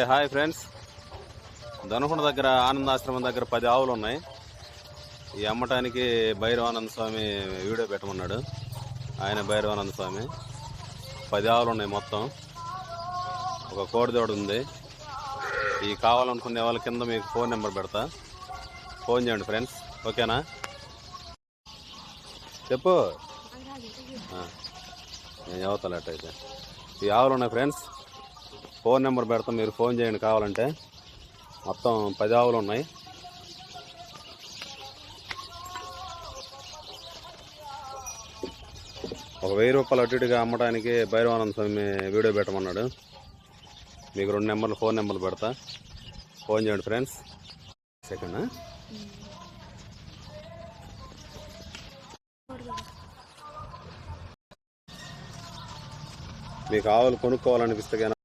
Hi friends, Donakonda దగ్గర ఆనందాశ్రమం దగ్గర 10 ఆవులు ఉన్నాయి. ఈ అమ్మటానికి భైరవానంద స్వామి వీడియో పెట్టమన్నాడు. ఆయన భైరవానంద స్వామి 10 ఆవులు ఉన్నాయి మొత్తం. ఒక కోడిదోడు ఉంది. ఈ కావాలనుకునే వాళ్ళ కింద మీకు ఫోన్ నెంబర్ పెడతా, ఫోన్ చేయండి ఫ్రెండ్స్. ఓకేనా? చెప్పు. నేను చదువుతాను అట్టయితే. ఈ ఆవులు ఉన్నాయి ఫ్రెండ్స్, ఫోన్ నెంబర్ పెడతాం, మీరు ఫోన్ చేయండి కావాలంటే. మొత్తం 10 ఆవులు ఉన్నాయి. ఒక 1000 రూపాయలు అటు ఇటుగా అమ్మడానికి భైరవానంద స్వామి వీడియో పెట్టమన్నాడు. మీకు 2 నెంబర్లు ఫోన్ నెంబర్లు పెడతా, ఫోన్ చేయండి ఫ్రెండ్స్. సెకండ్ మీకు ఆవులు కొనుక్కోవాలనిపిస్తే